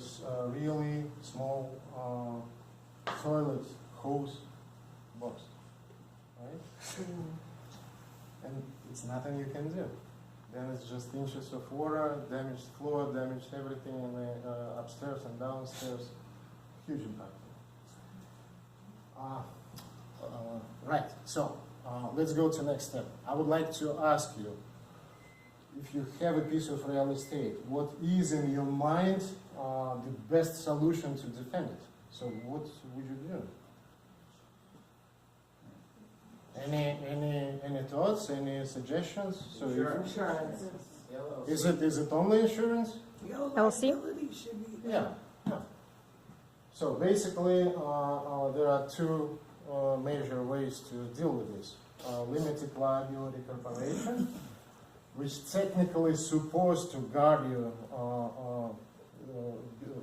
there's a really small toilet hose box, right? And it's nothing you can do. Then it's just inches of water, damaged floor, damaged everything in the upstairs and downstairs. Huge impact. Right, so let's go to next step. I would like to ask you, if you have a piece of real estate, what is in your mind the best solution to defend it? So what would you do? Any thoughts? Any suggestions? So Insurance. is it only insurance? LLC? Yeah. So basically, there are two major ways to deal with this. Limited liability corporation, which technically is supposed to guard you.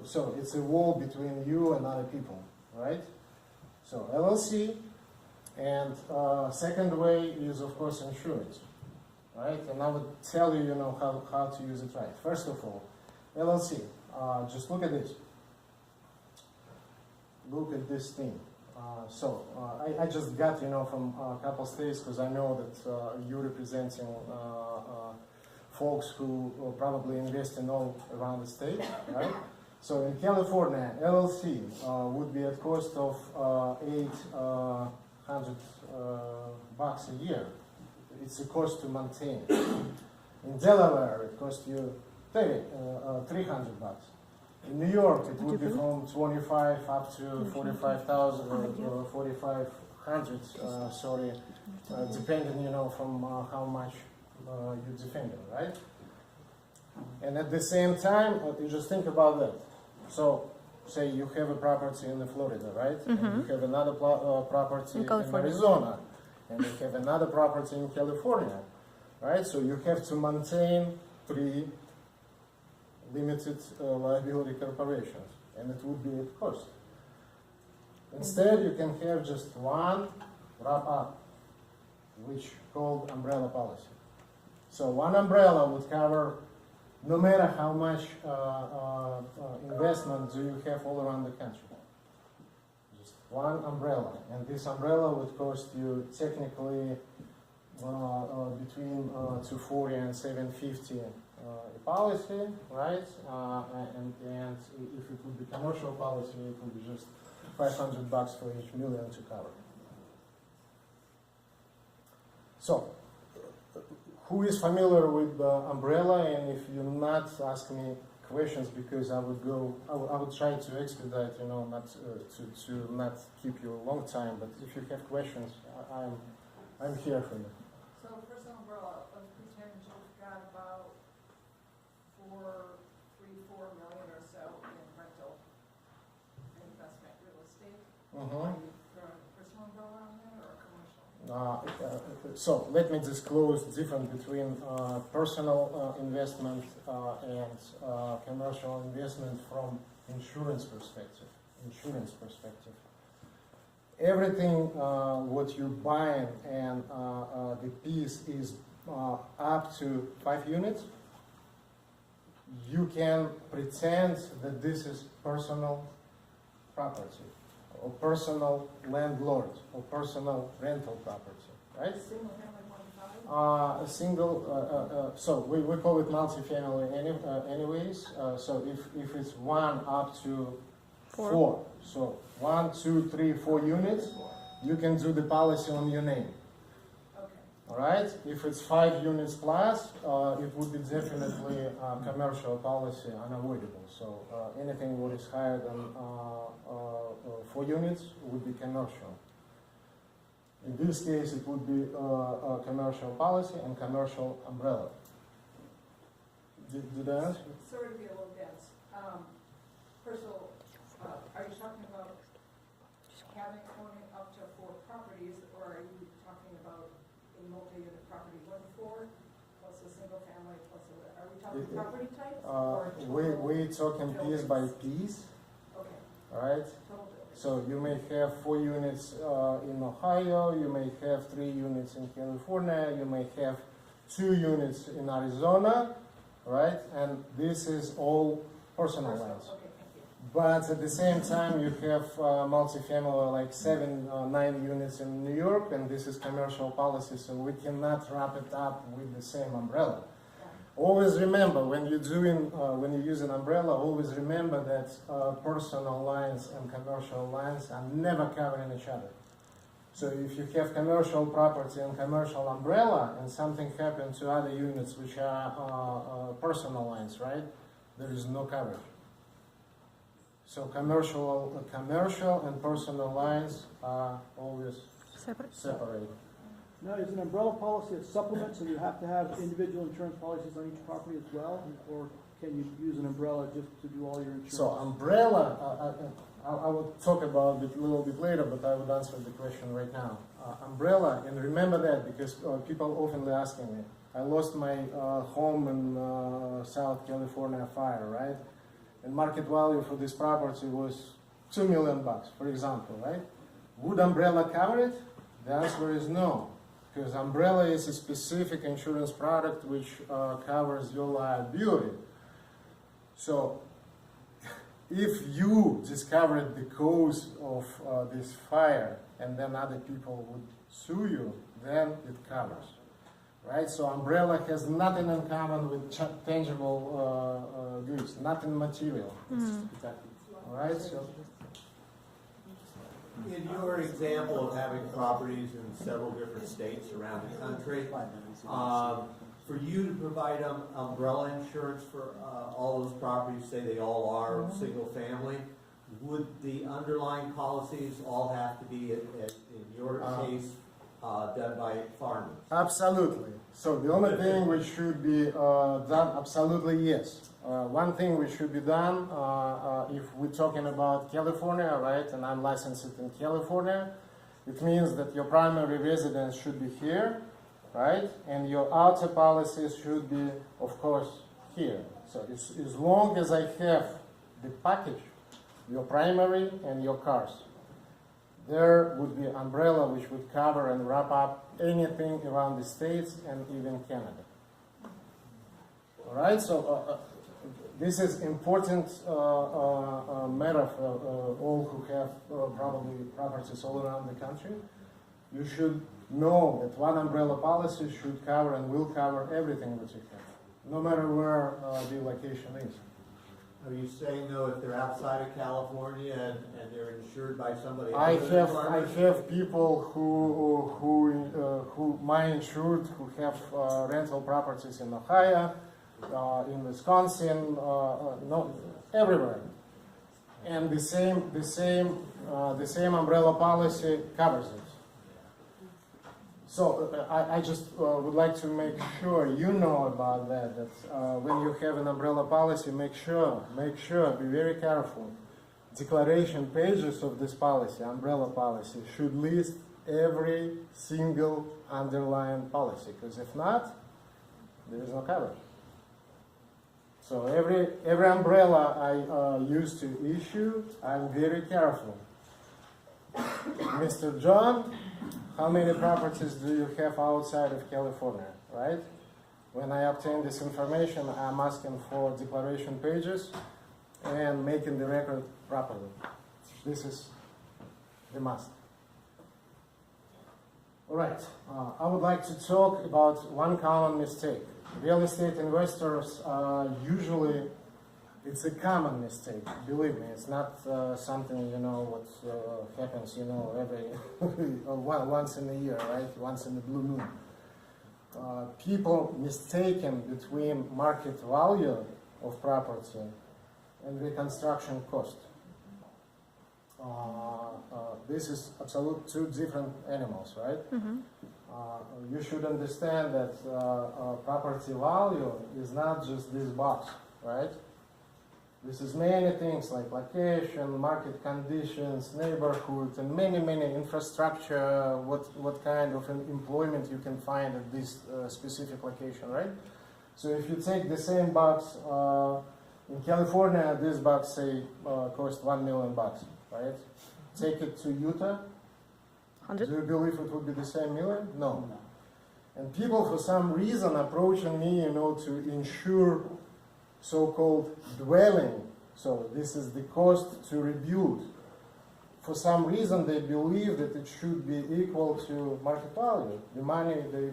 So it's a wall between you and other people, right? So LLC, and second way is of course insurance, right? And I would tell you, how to use it right. First of all, LLC. Just look at this. Look at this thing. I just got, from a couple states, because I know that you're representing folks who probably invest in all around the state, right? So in California, LLC would be at cost of $800 bucks a year. It's a cost to maintain. In Delaware, it costs you $300 bucks. In New York, it would be from 25 up to 45,000 or 4,500. Depending, from how much you defend it, right? And at the same time, you just think about that. So, say you have a property in Florida, right? And you have another property in Arizona, and you have another property in California, right? So you have to maintain 3 limited liability corporations, and it would be at cost. Instead, you can have just one wrap-up, which called umbrella policy. So one umbrella would cover no matter how much investment do you have all around the country. Just one umbrella, and this umbrella would cost you technically between $240 and $750 a policy, right? And if it would be commercial policy, it would be just $500 for each million to cover. So, who is familiar with umbrella? And if you're not, ask me questions, because I would try to expedite, not to not keep you a long time. But if you have questions, I'm here for you. So personal umbrella, let's pretend you've got about $4 million or so in rental investment real estate. Are you throwing a personal umbrella on there or a commercial? So let me disclose the difference between personal investment and commercial investment from insurance perspective. Everything what you're buying and the piece is up to 5 units, you can pretend that this is personal property, or personal landlord, or personal rental property, right? Single family, 1 Single, so we call it multifamily anyways. So if it's 1 up to 4, so 1, 2, 3, 4 units, you can do the policy on your name. Okay. All right. If it's 5 units plus, it would be definitely a commercial policy, unavoidable. So anything what is higher than 4 units would be commercial. In this case, it would be a commercial policy and commercial umbrella. Did I answer? Sorry to be a little dense. First of all, are you talking about having owning up to 4 properties, or are you talking about a multi-unit property, 1 to 4, plus a single family, plus a, are we talking property types? Or We're talking piece by piece. Okay. All right. Total buildings. So you may have 4 units in Ohio, you may have 3 units in California, you may have 2 units in Arizona, right? And this is all personal lands. Okay, thank you. But at the same time, you have multifamily, like 9 units in New York, and this is commercial policy, so we cannot wrap it up with the same umbrella. Always remember, when you use an umbrella, always remember that personal lines and commercial lines are never covering each other. So if you have commercial property and commercial umbrella, and something happens to other units which are personal lines, right? There is no coverage. So commercial and personal lines are always separate. Now, is an umbrella policy a supplement, so you have to have individual insurance policies on each property as well? Or can you use an umbrella just to do all your insurance? So umbrella, I will talk about it a little bit later, but I would answer the question right now. Umbrella, and remember that because people often asking me. I lost my home in South California fire, right? And market value for this property was $2 million, for example, right? Would umbrella cover it? The answer is no, because umbrella is a specific insurance product which covers your liability. So if you discovered the cause of this fire and then other people would sue you, then it covers, right? So umbrella has nothing in common with tangible goods, nothing material. All right. So in your example of having properties in several different states around the country, for you to provide umbrella insurance for all those properties, say they all are single family, would the underlying policies all have to be, in your case, done by farmers? absolutely. So the only thing which should be done, absolutely yes. One thing which should be done, if we're talking about California, right, and I'm licensed in California, it means that your primary residence should be here, right, and your outer policies should be, of course, here. So as long as I have the package, your primary and your cars, there would be umbrella which would cover and wrap up anything around the States and even Canada. All right, so this is important matter for all who have probably properties all around the country. You should know that one umbrella policy should cover and will cover everything that you have, no matter where the location is. Are you saying though, if they're outside of California and they're insured by somebody I other than have farmers? people who my insured who have rental properties in Ohio, in Wisconsin, no, everywhere, and the same umbrella policy covers it. So I just would like to make sure you know about that. That when you have an umbrella policy, make sure, be very careful. Declaration pages of this policy, umbrella policy, should list every single underlying policy, because if not, there is no coverage. So every umbrella I used to issue, I'm very careful. Mr. John, how many properties do you have outside of California, right? When I obtain this information, I'm asking for declaration pages and making the record properly. This is the must. All right, I would like to talk about one common mistake. Real estate investors usually, it's a common mistake, believe me. It's not something, what happens, every once in a year, right? Once in the blue moon. People mistaken between market value of property and reconstruction cost. This is absolute two different animals, right? You should understand that property value is not just this box, right? This is many things like location, market conditions, neighborhood, and many infrastructure, what kind of employment you can find at this specific location, right? So if you take the same box, in California, this box, say, cost $1 million, right? Take it to Utah. 100? Do you believe it would be the same million? No. And people, for some reason, approaching me, to insure so-called dwelling So this is the cost to rebuild. For some reason, they believe that it should be equal to market value, the money they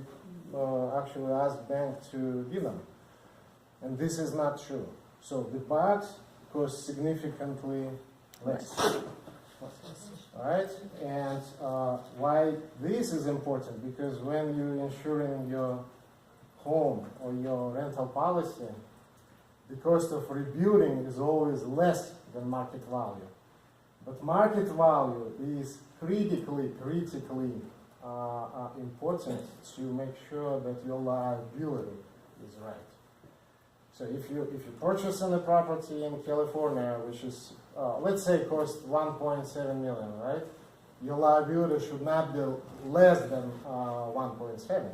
actually ask bank to give them. And this is not true. So the box costs significantly less. Right? And why this is important? Because when you're insuring your home or your rental policy, the cost of rebuilding is always less than market value. But market value is critically important to make sure that your liability is right. So if you purchase a property in California, which is let's say cost 1.7 million, right? Your liability should not be less than 1.7.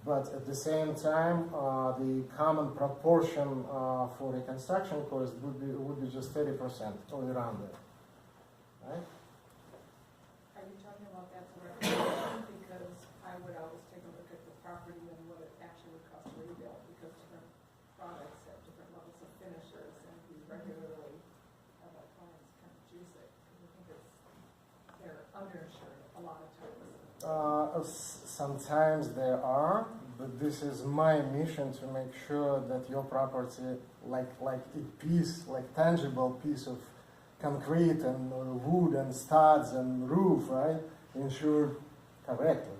But at the same time, the common proportion for the construction cost would be just 30% or around there, right? Are you talking about that for recommendation? Because I would always take a look at the property and what it actually would cost to rebuild, because different products have different levels of finishers, and we regularly have our clients kind of juice it, because I think they're underinsured a lot of times. Sometimes there are, but this is my mission to make sure that your property, like a piece, like tangible piece of concrete and wood and studs and roof, right, insured correctly.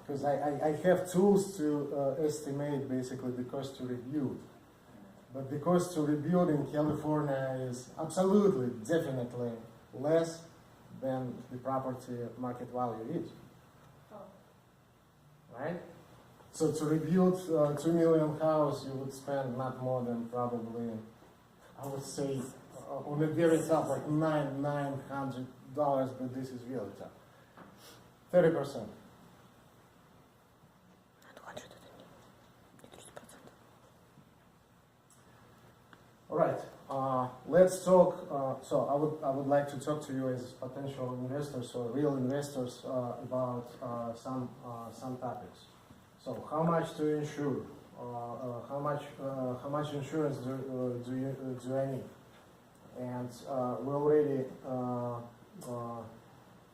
Because I have tools to estimate basically the cost to rebuild. But the cost to rebuild in California is absolutely, definitely less than the property market value is. Right? So to rebuild a 2 million house, you would spend not more than probably, I would say, on the very top, like $900, but this is really tough. 30%. All right. Let's talk. So I would like to talk to you as potential investors or real investors about some topics. So how much to insure? How much insurance do I need? And we already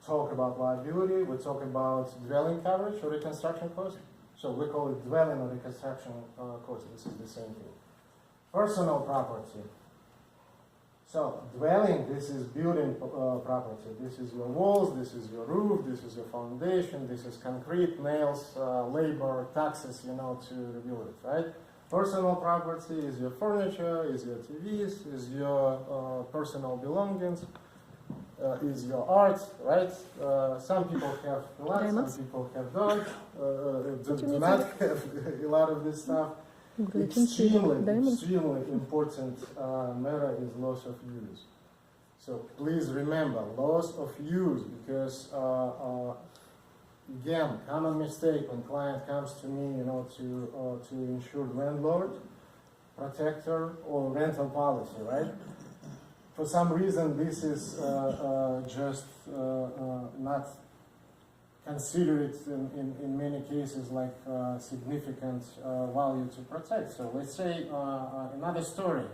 talk about liability. We talk about dwelling coverage or reconstruction cost. So we call it dwelling or reconstruction cost. This is the same thing. Personal property. So dwelling, this is building property. This is your walls, this is your roof, this is your foundation, this is concrete, nails, labor, taxes, to rebuild it, right? Personal property is your furniture, is your TVs, is your personal belongings, is your art, right? Some people have plants, some people have dogs, do not have a lot of this stuff. Extremely important matter is loss of use. So please remember, loss of use, because again, common mistake when client comes to me, to insure landlord, protector, or rental policy, right? For some reason, this is just not considered in many cases like significant value to protect. So let's say another story.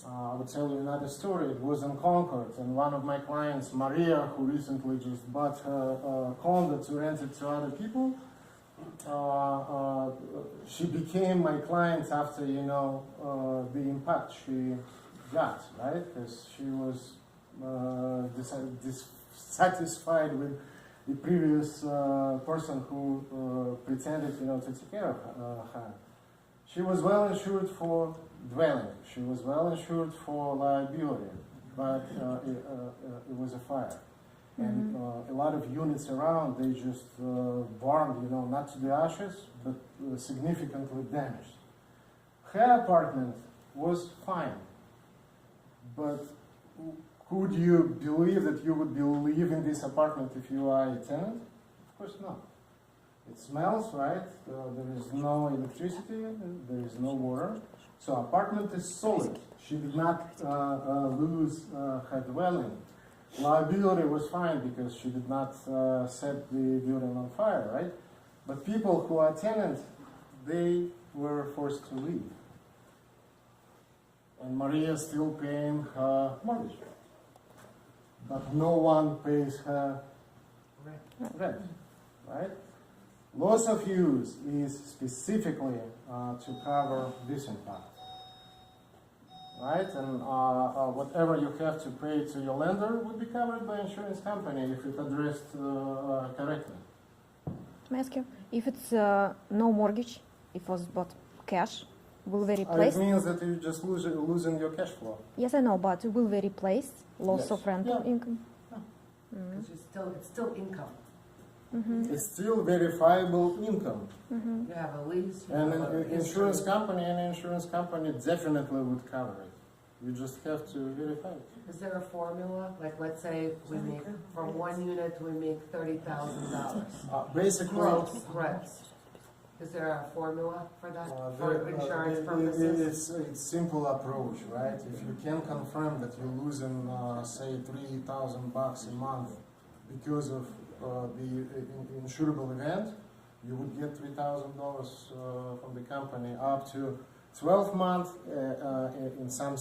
I would tell you another story. It was in Concord, and one of my clients, Maria, who recently just bought her condo to rent it to other people, she became my client after, the impact she got, right? Because she was dissatisfied with the previous person who pretended, to take care of her. She was well insured for dwelling. She was well insured for liability, but it was a fire. And a lot of units around, they just burned, not to the ashes, but significantly damaged. Her apartment was fine, but could you believe that you would live in this apartment if you are a tenant? Of course not. It smells, right? There is no electricity, there is no water. So apartment is solid. She did not lose her dwelling. Liability was fine because she did not set the building on fire, right? But people who are tenants, they were forced to leave. and Maria is still paying her mortgage. But no one pays her rent, right? Loss of use is specifically to cover this impact, right? And whatever you have to pay to your lender would be covered by insurance company if it's addressed correctly. May I ask you, if it's no mortgage, if it was bought cash, will they It replace? means that you just losing your cash flow. Yes, I know, but will they replace loss Yes. of rental Yeah. income? Because it's still income. It's still verifiable income. You have a lease. you And have a an insurance company definitely would cover it. You just have to verify it. Is there a formula? Like, let's say we make, from one unit, we make $30,000 Basically, gross rents. Is there a formula for that, for insurance purposes? it's simple approach, right? If you can confirm that you're losing, say, $3,000 a month because of the insurable event, you would get $3,000 from the company up to 12 months in some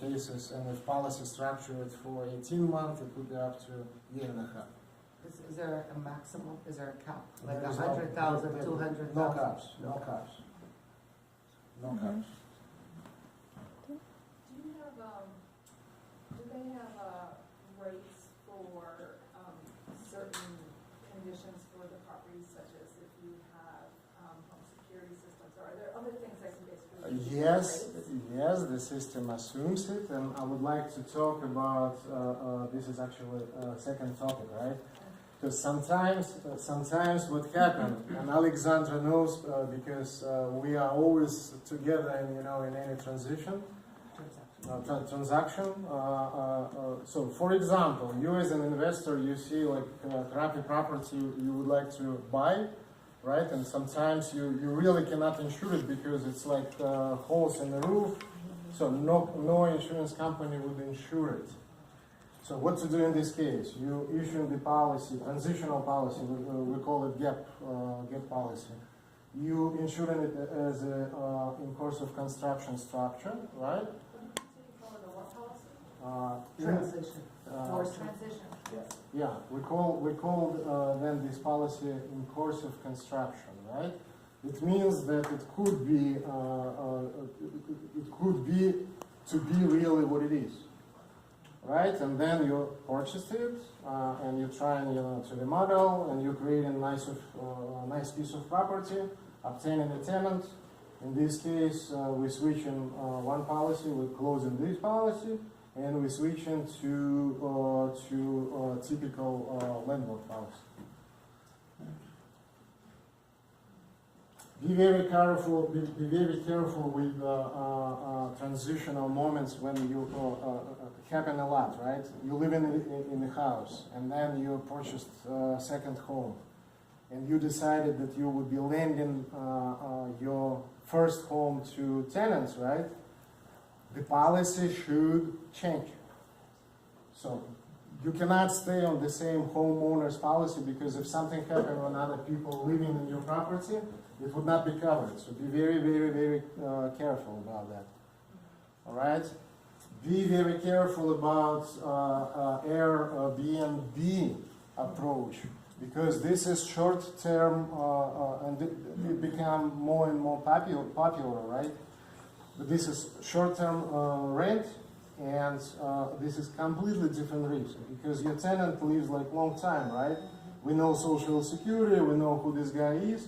cases, and if policy structured for 18 months, it would be up to a year and a half. Is there a maximum? Is there a cap? Like There is no- 100,000, there- 200,000? No caps, no caps. No caps. Do you have, do they have, rates for, certain conditions for the properties, such as if you have, home security systems, or are there other things I can basically? Yes, the system assumes it, and I would like to talk about, this is actually a second topic, right? Because sometimes what happened, and Alexandra knows because we are always together in any transition. Transaction. So, for example, you as an investor, you see like crappy property you would like to buy, right? And sometimes you really cannot insure it because it's like holes in the roof. So no insurance company would insure it. So what to do in this case? You issue the policy, transitional policy. We call it gap policy. You insure it as a in course of construction structure, right? Transition. Forced Transition. Yeah, we call then this policy in course of construction, right? It means that it could be to be really what it is, right? And then you purchased it and you try to remodel and you create a nice piece of property, obtaining a tenant. In this case, we switch in one policy, we close in this policy. And we switch into typical landlord policy. Be very careful. Be very careful with transitional moments when you happen a lot, right? You live in a house, and then you purchased a second home, and you decided that you would be lending your first home to tenants, right? The policy should change. So you cannot stay on the same homeowner's policy because if something happened when other people living in your property, it would not be covered. So be very, very, very careful about that. All right? Be very careful about Airbnb approach because this is short-term and it become more and more popular, right? But this is short-term rent, and this is completely different risk because your tenant lives like long time, right? We know Social Security, we know who this guy is,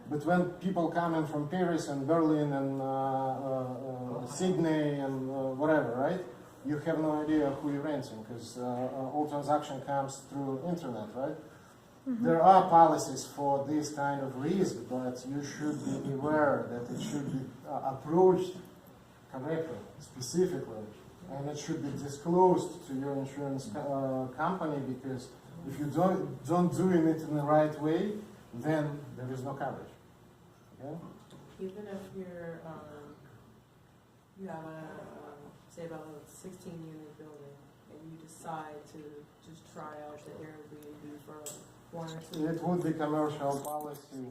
but when people come in from Paris and Berlin and Sydney and whatever, right? You have no idea who you're renting because all transaction comes through internet, right? Mm-hmm. There are policies for this kind of risk, but you should be aware that it should be approached correctly, specifically, and it should be disclosed to your insurance company because if you don't do it in the right way, then there is no coverage. Okay? Even if you're, you have say about a 16-unit building, and you decide to just try out the Airbnb for 1 or 2 It would be commercial policy.